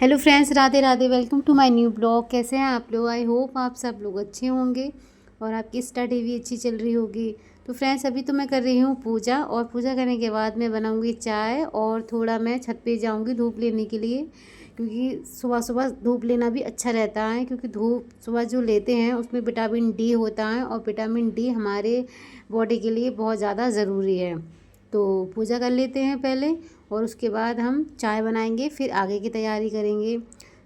Hello friends, Radhe Radhe. Welcome to my new blog. कैसे हैं आप लोग? आई होप आप सब लोग अच्छे होंगे और आपकी स्टडी भी अच्छी चल रही होगी। तो फ्रेंड्स, अभी तो मैं कर रही हूँ पूजा, और पूजा करने के बाद मैं बनाऊँगी चाय और थोड़ा मैं छत पे जाऊँगी धूप लेने के लिए, क्योंकि सुबह सुबह धूप लेना भी अच्छा रहता है। क्योंकि धूप सुबह जो लेते हैं उसमें विटामिन डी होता है, और विटामिन डी हमारे बॉडी के लिए बहुत ज़्यादा ज़रूरी है। तो पूजा कर लेते हैं पहले, और उसके बाद हम चाय बनाएंगे, फिर आगे की तैयारी करेंगे।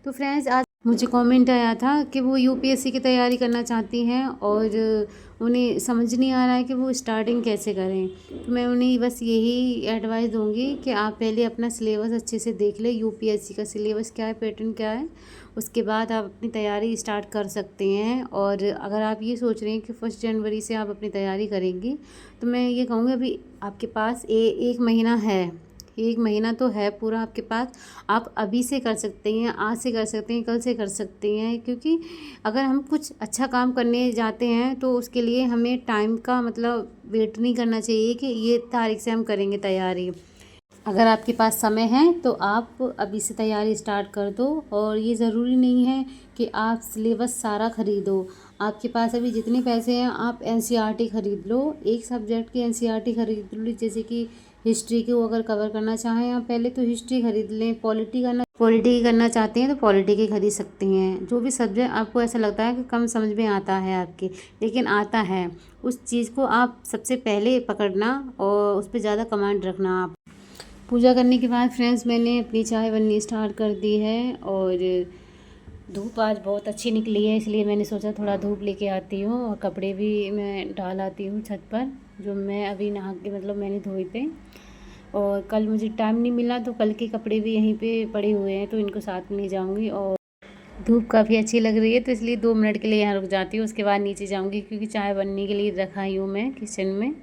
तो फ्रेंड्स, आज मुझे कमेंट आया था कि वो यूपीएससी की तैयारी करना चाहती हैं और उन्हें समझ नहीं आ रहा है कि वो स्टार्टिंग कैसे करें। तो मैं उन्हें बस यही एडवाइस दूंगी कि आप पहले अपना सिलेबस अच्छे से देख लें, यूपीएससी का सिलेबस क्या है, पैटर्न क्या है। उसके बाद आप अपनी तैयारी स्टार्ट कर सकते हैं। और अगर आप ये सोच रहे हैं कि 1 जनवरी से आप अपनी तैयारी करेंगी, तो मैं ये कहूँगी अभी आपके पास एक महीना है। 1 महीना तो है पूरा आपके पास। आप अभी से कर सकते हैं, आज से कर सकते हैं, कल से कर सकते हैं। क्योंकि अगर हम कुछ अच्छा काम करने जाते हैं तो उसके लिए हमें टाइम का मतलब वेट नहीं करना चाहिए कि ये तारीख से हम करेंगे तैयारी। अगर आपके पास समय है तो आप अभी से तैयारी स्टार्ट कर दो। और ये ज़रूरी नहीं है कि आप सिलेबस सारा ख़रीदो। आपके पास अभी जितने पैसे हैं आप एनसीईआरटी ख़रीद लो, एक सब्जेक्ट की एनसीईआरटी ख़रीद लो। जैसे कि हिस्ट्री को अगर कवर करना चाहें आप पहले तो हिस्ट्री ख़रीद लें। पॉलिटी करना चाहते हैं तो पॉलिटी की ख़रीद सकती हैं। जो भी सब्जेक्ट आपको ऐसा लगता है कि कम समझ में आता है आपके, लेकिन आता है, उस चीज़ को आप सबसे पहले पकड़ना और उस पर ज़्यादा कमांड रखना। आप पूजा करने के बाद फ्रेंड्स मैंने अपनी चाय बननी स्टार्ट कर दी है। और धूप आज बहुत अच्छी निकली है, इसलिए मैंने सोचा थोड़ा धूप लेके आती हूँ और कपड़े भी मैं डाल आती हूँ छत पर, जो मैं अभी नहा के मतलब मैंने धोए थे। और कल मुझे टाइम नहीं मिला तो कल के कपड़े भी यहीं पे पड़े हुए हैं, तो इनको साथ में ले जाऊँगी। और धूप काफ़ी अच्छी लग रही है तो इसलिए 2 मिनट के लिए यहाँ रुक जाती हूँ, उसके बाद नीचे जाऊँगी, क्योंकि चाय बनने के लिए रखा ही हूँ मैं किचन में।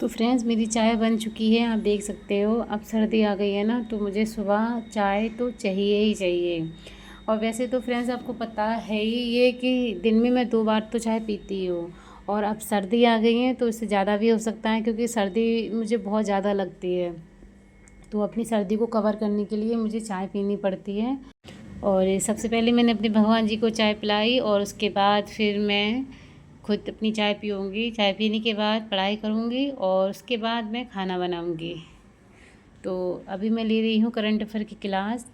तो फ्रेंड्स, मेरी चाय बन चुकी है, आप देख सकते हो। अब सर्दी आ गई है ना, तो मुझे सुबह चाय तो चाहिए ही चाहिए। और वैसे तो फ्रेंड्स आपको पता है ही ये कि दिन में मैं 2 बार तो चाय पीती हूँ। और अब सर्दी आ गई है तो इससे ज़्यादा भी हो सकता है, क्योंकि सर्दी मुझे बहुत ज़्यादा लगती है। तो अपनी सर्दी को कवर करने के लिए मुझे चाय पीनी पड़ती है। और सबसे पहले मैंने अपने भगवान जी को चाय पिलाई, और उसके बाद फिर मैं खुद अपनी चाय पीऊँगी। चाय पीने के बाद पढ़ाई करूँगी, और उसके बाद मैं खाना बनाऊँगी। तो अभी मैं ले रही हूँ करंट अफेयर की क्लास।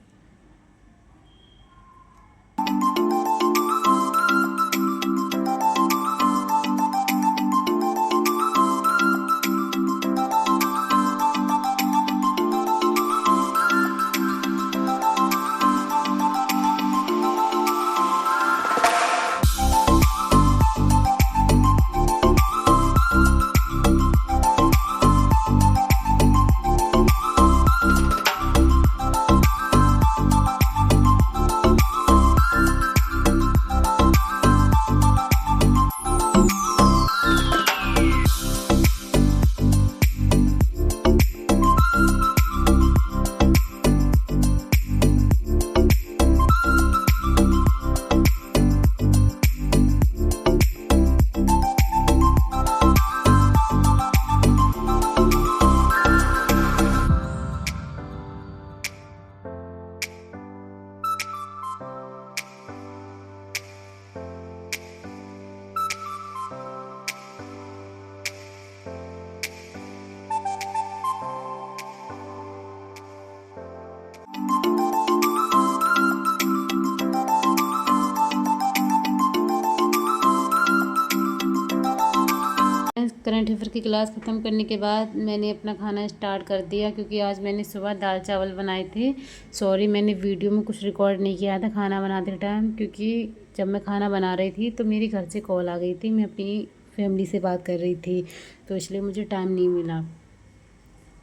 फिर की क्लास ख़त्म करने के बाद मैंने अपना खाना स्टार्ट कर दिया, क्योंकि आज मैंने सुबह दाल चावल बनाए थे। सॉरी, मैंने वीडियो में कुछ रिकॉर्ड नहीं किया था खाना बनाते टाइम, क्योंकि जब मैं खाना बना रही थी तो मेरी घर से कॉल आ गई थी, मैं अपनी फैमिली से बात कर रही थी, तो इसलिए मुझे टाइम नहीं मिला।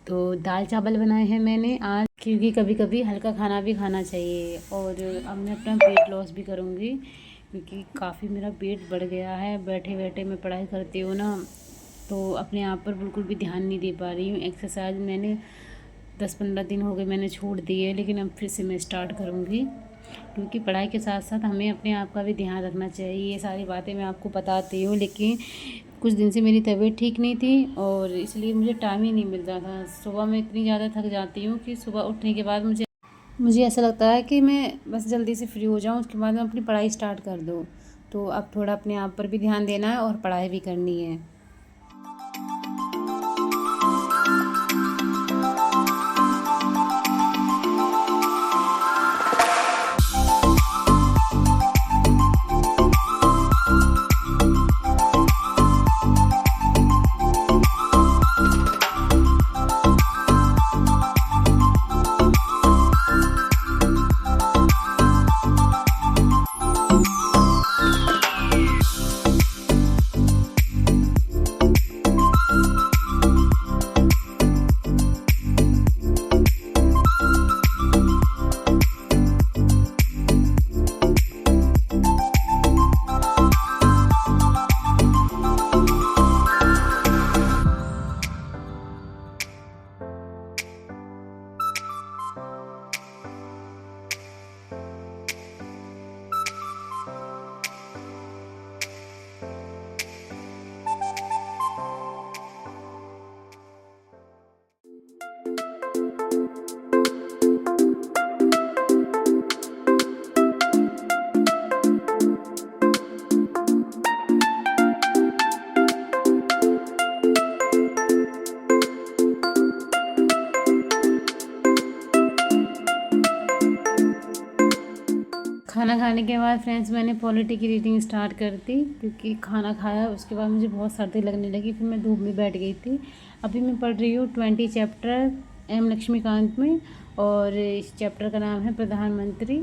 तो दाल चावल बनाए हैं मैंने आज, क्योंकि कभी कभी हल्का खाना भी खाना चाहिए। और अब मैं अपना वेट लॉस भी करूँगी, क्योंकि काफ़ी मेरा वेट बढ़ गया है। बैठे बैठे मैं पढ़ाई करती हूँ ना, तो अपने आप पर बिल्कुल भी ध्यान नहीं दे पा रही हूँ। एक्सरसाइज मैंने 10-15 दिन हो गए मैंने छोड़ दी है, लेकिन अब फिर से मैं स्टार्ट करूँगी, क्योंकि पढ़ाई के साथ साथ हमें अपने आप का भी ध्यान रखना चाहिए। ये सारी बातें मैं आपको बताती हूँ, लेकिन कुछ दिन से मेरी तबीयत ठीक नहीं थी और इसलिए मुझे टाइम ही नहीं मिल रहा था। सुबह मैं इतनी ज़्यादा थक जाती हूँ कि सुबह उठने के बाद मुझे ऐसा लगता है कि मैं बस जल्दी से फ्री हो जाऊँ, उसके बाद मैं अपनी पढ़ाई स्टार्ट कर दूँ। तो अब थोड़ा अपने आप पर भी ध्यान देना है और पढ़ाई भी करनी है। खाना खाने के बाद फ्रेंड्स मैंने पॉलिटी की रीडिंग स्टार्ट कर दी, क्योंकि खाना खाया उसके बाद मुझे बहुत सर्दी लगने लगी। फिर मैं धूप में बैठ गई थी। अभी मैं पढ़ रही हूँ 20 चैप्टर एम लक्ष्मीकांत में, और इस चैप्टर का नाम है प्रधानमंत्री।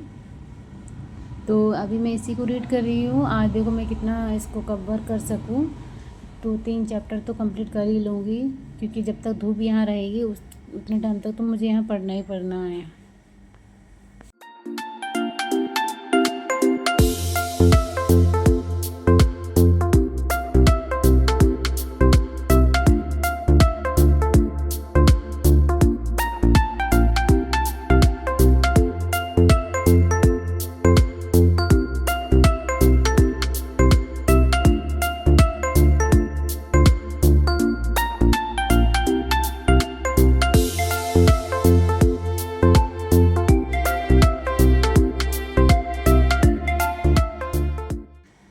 तो अभी मैं इसी को रीड कर रही हूँ। आज देखो मैं कितना इसको कवर कर सकूँ। तो 3 चैप्टर तो कंप्लीट कर ही लूँगी, क्योंकि जब तक धूप यहाँ रहेगी उतने टाइम तक तो मुझे यहाँ पढ़ना ही पढ़ना है।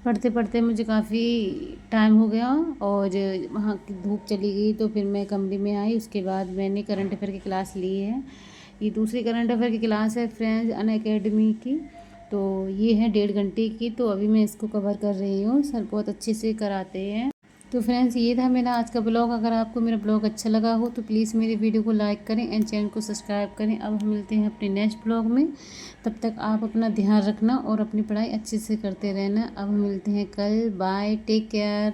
पढ़ते पढ़ते मुझे काफ़ी टाइम हो गया और वहाँ की धूप चली गई, तो फिर मैं कमरे में आई। उसके बाद मैंने करंट अफेयर की क्लास ली है। ये दूसरी करंट अफेयर की क्लास है फ्रेंड्स अनअकैडमी की। तो ये है 1.5 घंटे की, तो अभी मैं इसको कवर कर रही हूँ। सर बहुत अच्छे से कराते हैं। तो फ्रेंड्स ये था मेरा आज का ब्लॉग। अगर आपको मेरा ब्लॉग अच्छा लगा हो तो प्लीज़ मेरे वीडियो को लाइक करें एंड चैनल को सब्सक्राइब करें। अब हम मिलते हैं अपने नेक्स्ट ब्लॉग में। तब तक आप अपना ध्यान रखना और अपनी पढ़ाई अच्छे से करते रहना। अब हम मिलते हैं कल। Bye, take care.